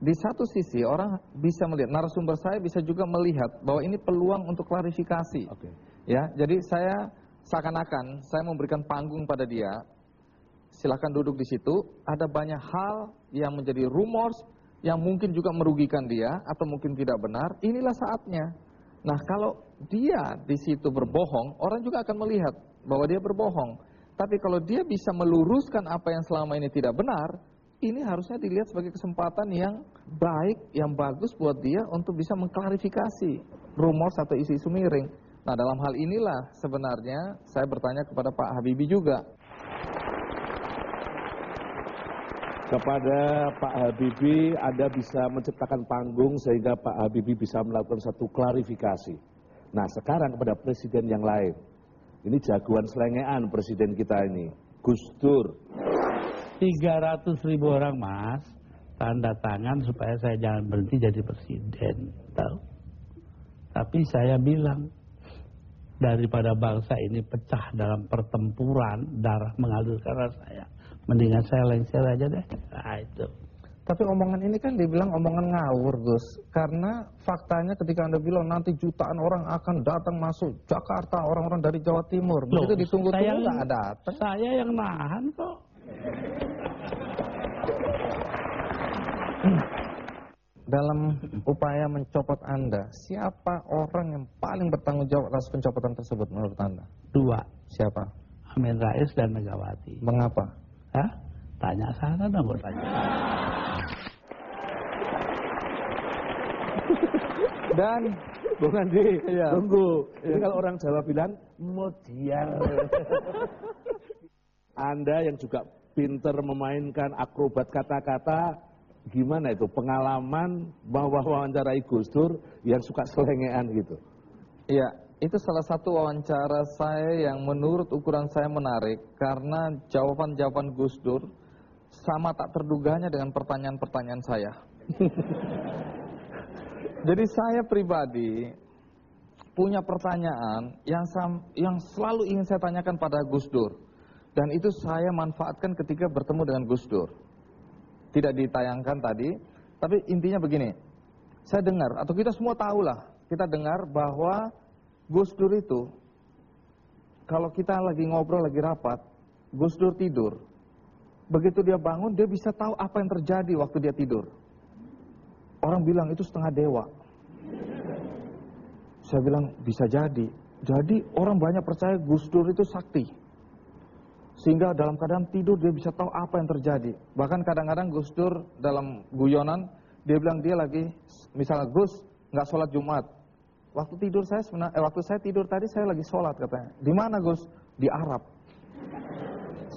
di satu sisi orang bisa melihat, narasumber saya bisa juga melihat bahwa ini peluang untuk klarifikasi. Ya, jadi saya seakan-akan saya memberikan panggung pada dia. Silakan duduk di situ. Ada banyak hal yang menjadi rumors yang mungkin juga merugikan dia atau mungkin tidak benar. Inilah saatnya. Nah, kalau dia di situ berbohong, orang juga akan melihat bahwa dia berbohong. Tapi kalau dia bisa meluruskan apa yang selama ini tidak benar, ini harusnya dilihat sebagai kesempatan yang baik, yang bagus buat dia untuk bisa mengklarifikasi rumors atau isu-isu miring. Nah, dalam hal inilah sebenarnya saya bertanya kepada Pak Habibie juga. Kepada Pak Habibie, Anda bisa menciptakan panggung sehingga Pak Habibie bisa melakukan satu klarifikasi. Nah, sekarang kepada presiden yang lain. Ini jagoan selengean presiden kita ini, Gus Dur. 300.000 orang, Mas, tanda tangan supaya saya jangan berhenti jadi presiden. Tahu? Tapi saya bilang, daripada bangsa ini pecah dalam pertempuran, darah mengalir karena saya, mendingan saya lengser aja deh. Nah, itu. Tapi omongan ini kan dibilang omongan ngawur, Gus. Karena faktanya ketika Anda bilang nanti jutaan orang akan datang masuk Jakarta, orang-orang dari Jawa Timur. Begitu ditunggu-tunggu nggak datang. Saya yang nahan kok. Dalam upaya mencopot Anda, siapa orang yang paling bertanggung jawab atas pencopotan tersebut menurut Anda? 2. Siapa? Amin Rais dan Megawati. Mengapa? Hah? Tanya sana dong, gue tanya. Dan Bung Andi, tunggu. Ini kalau orang Jawa bilang, modiar. Anda yang juga pinter memainkan akrobat kata-kata, gimana itu pengalaman bahwa wawancarai Gus Dur yang suka selengean gitu? Iya, itu salah satu wawancara saya yang menurut ukuran saya menarik karena jawaban-jawaban Gus Dur sama tak terduganya dengan pertanyaan-pertanyaan saya. Jadi saya pribadi punya pertanyaan yang selalu ingin saya tanyakan pada Gus Dur. Dan itu saya manfaatkan ketika bertemu dengan Gus Dur. Tidak ditayangkan tadi, tapi intinya begini. Saya dengar, atau kita semua tahulah, kita dengar bahwa Gus Dur itu, kalau kita lagi ngobrol, lagi rapat, Gus Dur tidur. Begitu dia bangun, dia bisa tahu apa yang terjadi waktu dia tidur. Orang bilang itu setengah dewa. Saya bilang, bisa jadi. Jadi orang banyak percaya Gus Dur itu sakti. Sehingga dalam keadaan tidur dia bisa tahu apa yang terjadi. Bahkan kadang-kadang Gus Dur dalam guyonan, dia bilang dia lagi, misalnya Gus nggak sholat Jumat. Waktu saya tidur tadi saya lagi sholat katanya. Di mana Gus? Di Arab.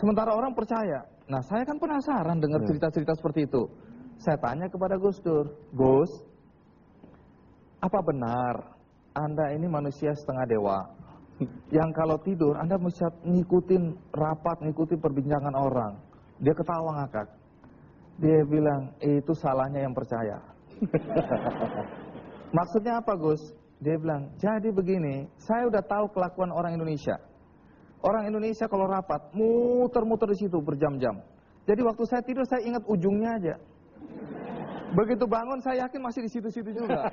Sementara orang percaya. Nah, saya kan penasaran dengar cerita-cerita seperti itu. Saya tanya kepada Gus Dur, Gus, apa benar Anda ini manusia setengah dewa? Yang kalau tidur Anda bisa ngikutin rapat, ngikutin perbincangan orang. Dia ketawa ngakak. Dia bilang, itu salahnya yang percaya. Maksudnya apa Gus? Dia bilang, jadi begini, saya udah tahu kelakuan orang Indonesia. Orang Indonesia kalau rapat, muter-muter di situ berjam-jam. Jadi waktu saya tidur, saya ingat ujungnya aja. Begitu bangun, saya yakin masih di situ-situ juga.